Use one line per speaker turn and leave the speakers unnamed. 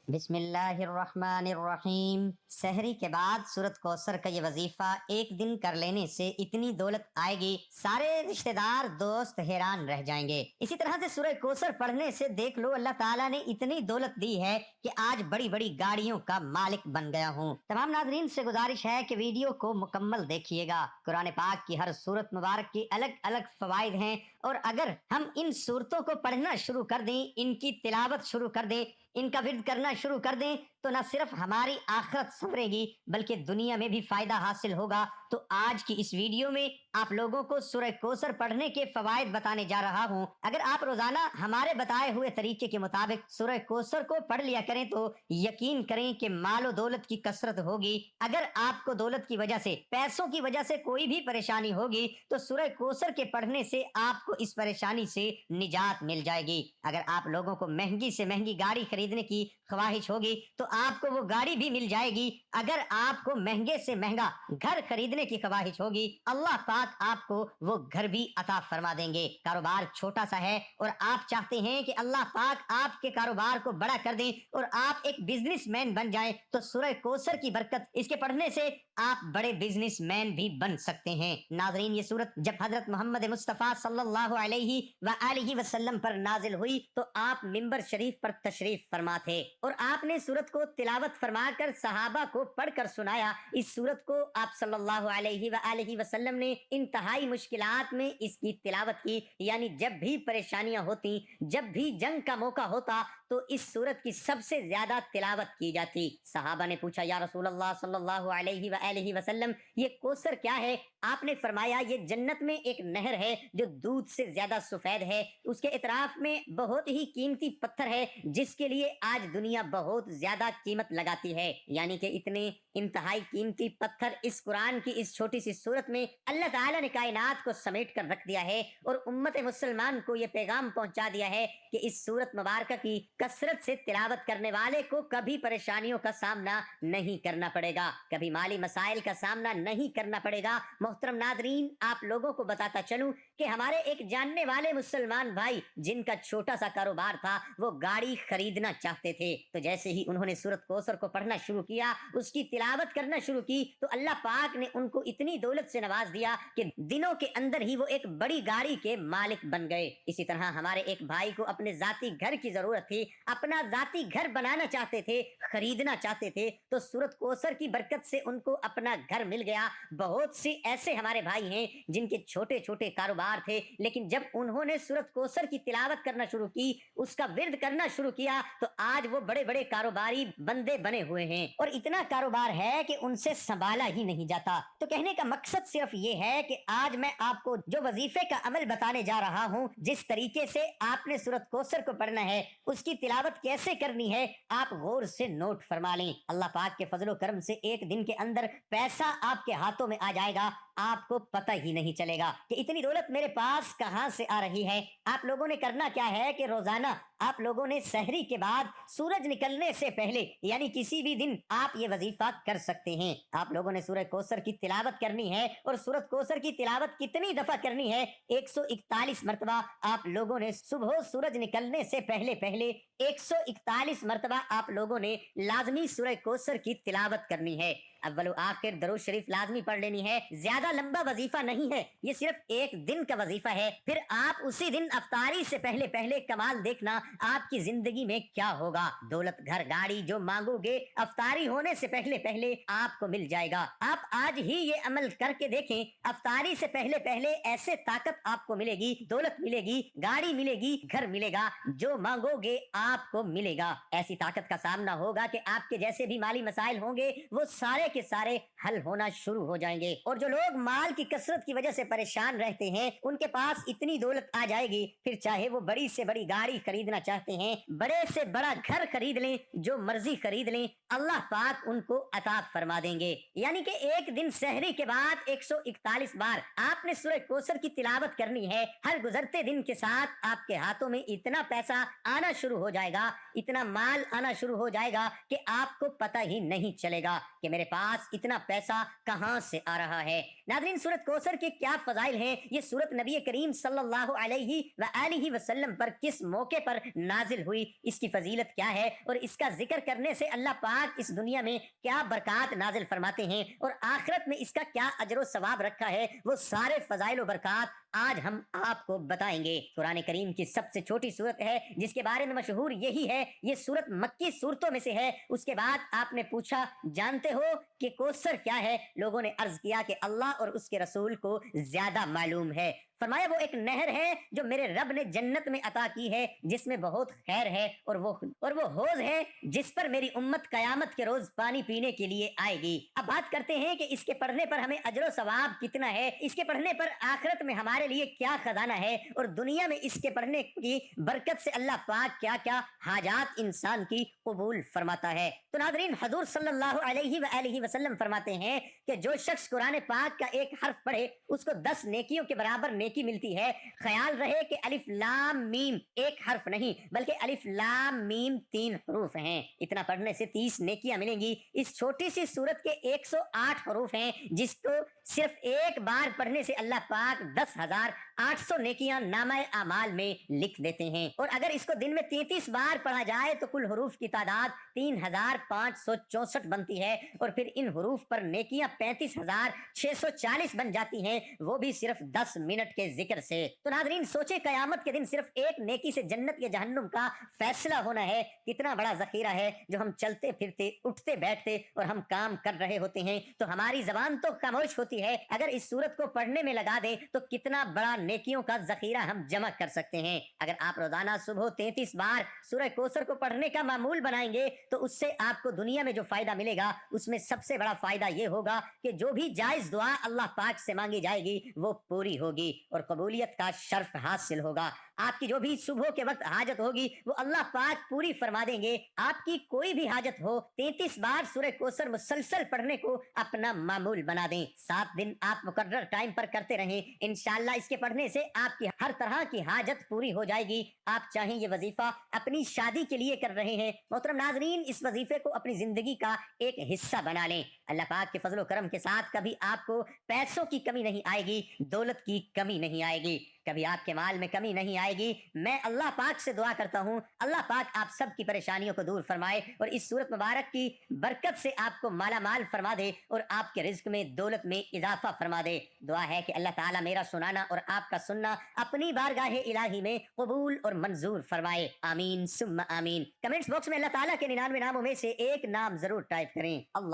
بسم اللہ الرحمن الرحیم۔ سحری کے بعد سورت کوثر کا یہ وظیفہ ایک دن کر لینے سے اتنی دولت آئے گی، سارے رشتہ دار دوست حیران رہ جائیں گے۔ اسی طرح سے سورہ کوثر پڑھنے سے دیکھ لو اللہ تعالیٰ نے اتنی دولت دی ہے کہ آج بڑی بڑی گاڑیوں کا مالک بن گیا ہوں۔ تمام ناظرین سے گزارش ہے کہ ویڈیو کو مکمل دیکھیے گا۔ قرآن پاک کی ہر سورت مبارک کی الگ الگ فوائد ہیں، اور اگر ہم ان سورتوں کو پڑھنا شروع کر دیں، ان کی تلاوت شروع کر دیں، ان کا ورد کرنا شروع کر دیں، تو نہ صرف ہماری آخرت سنورے گی بلکہ دنیا میں بھی فائدہ حاصل ہوگا۔ تو آج کی اس ویڈیو میں آپ لوگوں کو سورہ کوثر پڑھنے کے فوائد بتانے جا رہا ہوں۔ اگر آپ روزانہ ہمارے بتائے ہوئے طریقے کے مطابق سورہ کوثر کو پڑھ لیا کریں تو یقین کریں کہ مال و دولت کی کثرت ہوگی۔ اگر آپ کو دولت کی وجہ سے، پیسوں کی وجہ سے کوئی بھی پریشانی ہوگی تو سورہ کوثر کے پڑھنے سے آپ کو اس پریشانی سے نجات مل جائے گی۔ اگر آپ لوگوں کو مہنگی سے مہنگی گاڑی خریدنے کی خواہش ہوگی تو آپ کو وہ گاڑی بھی مل جائے گی۔ اگر آپ کو مہنگے سے مہنگا گھر خریدنے کی خواہش ہوگی، اللہ پاک آپ کو وہ گھر بھی عطا فرما دیں گے۔ کاروبار چھوٹا سا ہے اور آپ چاہتے ہیں کہ اللہ پاک آپ کے کاروبار کو بڑا کر دیں اور آپ ایک بزنس مین بن جائیں، تو سورہ کوثر کی برکت اس کے پڑھنے سے آپ بڑے بزنس مین بھی بن سکتے ہیں۔ ناظرین، یہ سورت جب حضرت محمد مصطفیٰ صلی اللہ علیہ وآلہ وسلم پر نازل ہوئی تو آپ منبر شریف پر تشریف فرما تھے، اور آپ نے سورت کو تلاوت فرما کر صحابہ کو پڑھ کر سنایا۔ اس سورت کو آپ صلی اللہ علیہ وآلہ وسلم نے انتہائی مشکلات میں اس کی تلاوت کی، یعنی جب بھی پریشانیاں ہوتی، جب بھی جنگ کا موقع ہوتا تو اس سورت کی سب سے زیادہ تلاوت کی جاتی۔ صحابہ نے پوچھا، یا رسول اللہ صلی اللہ علیہ وآلہ وسلم، یہ کوثر کیا ہے؟ آپ نے فرمایا، یہ جنت میں ایک نہر ہے جو دودھ سے زیادہ سفید ہے، اس کے اطراف میں بہت ہی قیمتی پتھر ہے جس کے لیے آج دنیا بہت زیادہ قیمت لگاتی ہے۔ یعنی کہ اتنے انتہائی قیمتی پتھر اس قرآن کی اس چھوٹی سی سورت میں اللہ تعالیٰ نے کائنات کو سمیٹ کر رکھ دیا ہے، اور امت مسلمان کو یہ پیغام پہنچا دیا ہے کہ اس سورت مبارکہ کی کثرت سے تلاوت کرنے والے کو کبھی پریشانیوں کا سامنا نہیں کرنا پڑے گا، کبھی مالی مسائل کا سامنا نہیں کرنا پڑے گا۔ محترم ناظرین، آپ لوگوں کو بتاتا چلوں کہ ہمارے ایک جاننے والے مسلمان بھائی جن کا چھوٹا سا کاروبار تھا، وہ گاڑی خریدنا چاہتے تھے، تو جیسے ہی انہوں نے سورت کوثر کو پڑھنا شروع کیا، اس کی تلاوت کرنا شروع کی، تو اللہ پاک نے ان کو اتنی دولت سے نواز دیا کہ دنوں کے اندر ہی وہ ایک بڑی گاڑی کے مالک بن گئے۔ اسی طرح ہمارے ایک بھائی کو اپنے ذاتی گھر کی ضرورت تھی، اپنا ذاتی گھر بنانا چاہتے تھے، خریدنا چاہتے تھے، تو سورت کوثر کی برکت سے ان کو اپنا گھر مل گیا۔ بہت سی ایسے ہمارے بھائی ہیں جن کے چھوٹے چھوٹے کاروبار تھے، لیکن جب انہوں نے سورت کوثر کی تلاوت کرنا شروع کی، اس کا ورد کرنا شروع کیا، تو آج وہ بڑے بڑے کاروباری بندے بنے ہوئے ہیں، اور اتنا کاروبار ہے کہ ان سے سنبھالا ہی نہیں جاتا۔ تو کہنے کا مقصد صرف یہ ہے کہ آج میں آپ کو جو وظیفے کا عمل بتانے جا رہا ہوں، جس طریقے سے آپ نے سورت کوثر کو پڑھنا ہے، اس کی تلاوت کیسے کرنی ہے، آپ غور سے نوٹ فرما لیں۔ اللہ پاک کے فضل و کرم سے ایک دن کے اندر پیسہ آپ کے ہاتھوں میں آ جائے گا، آپ کو پتہ ہی نہیں چلے گا کہ اتنی دولت میرے پاس کہاں سے آ رہی ہے۔ آپ لوگوں نے کرنا کیا ہے کہ روزانہ آپ لوگوں نے سحری کے بعد سورج نکلنے سے پہلے، یعنی کسی بھی دن آپ یہ وظیفہ کر سکتے ہیں۔ آپ لوگوں نے سورہ کوثر کی تلاوت کرنی ہے، اور سورت کوثر کی تلاوت کتنی دفعہ کرنی ہے؟ 141 مرتبہ آپ لوگوں نے صبح سورج نکلنے سے پہلے 141 مرتبہ آپ لوگوں نے لازمی سورہ کوثر کی تلاوت کرنی ہے۔ اول و آخر درود شریف لازمی پڑھ لینی ہے۔ زیادہ لمبا وظیفہ نہیں ہے، یہ صرف ایک دن کا وظیفہ ہے۔ پھر آپ اسی دن افطاری سے پہلے کمال دیکھنا آپ کی زندگی میں کیا ہوگا۔ دولت، گھر، گاڑی جو مانگو گے افطاری ہونے سے پہلے آپ کو مل جائے گا۔ آپ آج ہی یہ عمل کر کے دیکھیں، افطاری سے پہلے ایسے طاقت آپ کو ملے گی، دولت ملے گی، گاڑی ملے گی، گھر ملے گا، جو مانگو گے آپ کو ملے گا۔ ایسی طاقت کا سامنا ہوگا کہ آپ کے جیسے بھی مالی مسائل ہوں گے وہ سارے کے سارے حل ہونا شروع ہو جائیں گے، اور جو لوگ مال کی کثرت کی وجہ سے پریشان رہتے ہیں ان کے پاس اتنی دولت آ جائے گی، پھر چاہے وہ بڑی سے بڑی گاڑی خریدنا چاہتے ہیں، بڑے سے بڑا گھر خرید لیں، جو مرضی خرید لیں، اللہ پاک ان کو عطا فرما دیں گے۔ یعنی کہ ایک دن سحری کے بعد 141 بار آپ نے سورہ کوثر کی تلاوت کرنی ہے۔ ہر گزرتے دن کے ساتھ آپ کے ہاتھوں میں اتنا پیسہ آنا شروع ہو جائے گا، اتنا مال آنا شروع ہو جائے گا کہ آپ کو پتہ ہی نہیں چلے گا کہ میرے پاس اتنا پیسہ کہاں سے آ رہا ہے۔ ناظرین، سورت کوثر کے کیا فضائل ہیں، یہ سورت نبی کریم صلی اللہ علیہ وآلہ وسلم پر کس موقع پر نازل ہوئی، اس کی فضیلت کیا ہے اور اس کا ذکر کرنے سے اللہ پاک اس دنیا میں کیا برکات نازل فرماتے ہیں اور آخرت میں اس کا کیا اجر و ثواب رکھا ہے، وہ سارے فضائل و برکات آج ہم آپ کو بتائیں گے۔ قرآن کریم کی سب سے چھوٹی سورت ہے جس کے بارے میں مشہور یہی ہے، یہ سورت مکی سورتوں میں سے ہے۔ اس کے بعد آپ نے پوچھا جانتے ہو کہ کوثر کیا ہے؟ لوگوں نے عرض کیا کہ اللہ اور اس کے رسول کو زیادہ معلوم ہے۔ فرمایا وہ ایک نہر ہے جو میرے رب نے جنت میں عطا کی ہے، جس میں بہت خیر ہے، اور وہ حوض ہے جس پر میری امت قیامت کے روز پانی پینے کے لیے آئے گی۔ اب بات کرتے ہیں کہ اس کے پڑھنے پر ہمیں اجر و ثواب کتنا ہے، اس کے پڑھنے پر آخرت میں ہمارے لیے کیا خزانہ ہے، اور دنیا میں اس کے پڑھنے کی برکت سے اللہ پاک کیا کیا حاجات انسان کی قبول فرماتا ہے۔ تو ناظرین، حضور صلی اللہ علیہ وآلہ وسلم فرماتے ہیں کہ جو شخص قرآن پاک کا ایک حرف پڑھے اس کو 10 نیکیوں کے برابر نیکی ملتی ہے۔ خیال رہے کہ الف لام میم ایک حرف نہیں بلکہ الف لام میم 3 حروف ہیں، اتنا پڑھنے سے 30 نیکیاں ملیں گی۔ اس چھوٹی سی سورت کے 108 حروف ہیں جس کو صرف ایک بار پڑھنے سے اللہ پاک 10,800 نیکیاں نامہ اعمال میں لکھ دیتے ہیں، اور اگر اس کو دن میں 33 بار پڑھا جائے تو کل حروف کی تعداد 3,564 بنتی ہے، اور پھر ان حروف پر نیکیاں 35,640 بن جاتی ہیں، وہ بھی صرف 10 منٹ کے ذکر سے۔ تو ناظرین سوچے قیامت کے دن صرف ایک نیکی سے جنت یا جہنم کا فیصلہ ہونا ہے، کتنا بڑا ذخیرہ ہے جو ہم چلتے پھرتے اٹھتے بیٹھتے اور ہم کام کر رہے ہوتے ہیں تو ہماری زبان تو خاموش ہوتی ہے، اگر اس سورت کو پڑھنے میں لگا دیں تو کتنا بڑا نیکیوں کا ذخیرہ ہم جمع کر سکتے ہیں۔ اگر آپ روزانہ صبح 33 بار سورہ کوثر کو پڑھنے کا معمول بنائیں گے تو اس سے آپ کو دنیا میں جو فائدہ ملے گا اس میں سب سے بڑا فائدہ یہ ہوگا کہ جو بھی جائز دعا اللہ پاک سے مانگی جائے گی وہ پوری ہوگی اور قبولیت کا شرف حاصل ہوگا۔ آپ کی جو بھی صبح کے وقت حاجت ہوگی وہ اللہ پاک پوری فرما دیں گے۔ آپ کی کوئی بھی حاجت ہو 33 بار سورہ کوثر مسلسل پڑھنے کو اپنا معمول بنا دیں، 7 دن آپ مقرر ٹائم پر کرتے رہیں، انشاءاللہ اس کے پڑھنے سے آپ کی ہر طرح کی حاجت پوری ہو جائے گی۔ آپ چاہیں یہ وظیفہ اپنی شادی کے لیے کر رہے ہیں، محترم ناظرین اس وظیفے کو اپنی زندگی کا ایک حصہ بنا لیں، اللہ پاک کے فضل و کرم کے ساتھ کبھی آپ کو پیسوں کی کمی نہیں آئے گی، دولت کی کمی نہیں آئے گی، کبھی آپ کے مال میں کمی نہیں آئے گی۔ میں اللہ پاک سے دعا کرتا ہوں اللہ پاک آپ سب کی پریشانیوں کو دور فرمائے اور اس سورت مبارک کی برکت سے آپ کو مالا مال فرما دے اور آپ کے رزق میں دولت میں اضافہ فرما دے۔ دعا ہے کہ اللہ تعالیٰ میرا سنانا اور آپ کا سننا اپنی بارگاہ الہی میں قبول اور منظور فرمائے، آمین ثم آمین۔ کمنٹس باکس میں اللہ تعالیٰ کے 99 ناموں میں سے ایک نام ضرور ٹائپ کریں۔ اللہ